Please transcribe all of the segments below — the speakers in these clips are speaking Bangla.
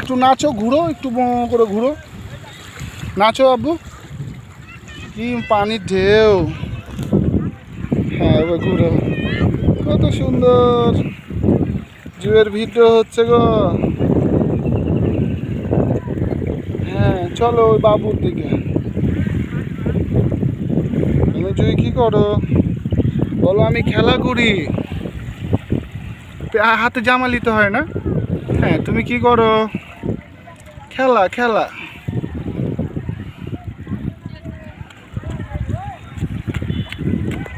একটু নাচো, ঘুরো, একটু করে ঘুরো, নাচো আব্বু। কি পানির ঢেউ। হ্যাঁ এবার ঘুরো, কত সুন্দর জুয়ের ভিডিও হচ্ছে গো। হ্যাঁ চলো ওই বাবুর দিকে। তুমি জুই কি করো বলো? আমি খেলা করি, হাতে জামা নিতে হয় না। হ্যাঁ তুমি কি করো? খেলা খেলা।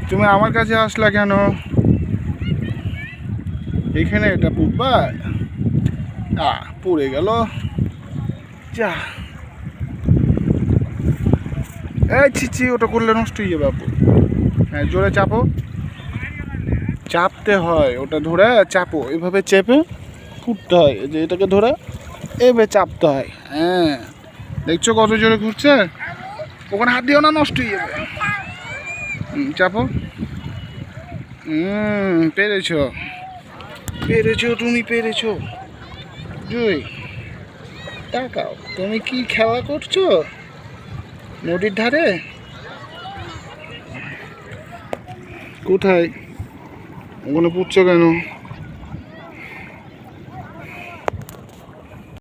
তুমি আমার কাছে আসলা কেন? এখানে এটা পুড়বা? পুড়ে গেল যা। এই ছিচি, ওটা করলে নষ্ট হয়ে যাবে আপু। হ্যাঁ জোরে চাপো, চাপতে হয়, ওটা ধরে চাপো, এইভাবে চেপে ফুটতে হয়। এই যে এটাকে ধরে এভাবে চাপতে হয়। হ্যাঁ দেখছো কত জোরে ঘুরছে? ওখানে হাত দিও না, নষ্ট হয়ে যাবে। চাপো। পেরেছো, পেরেছো, তুমি পেরেছো জুই। তাকাও, তুমি কি খেলা করছো নদীর ধারে? কোথায়? ওখানে পুড়ছো কেন?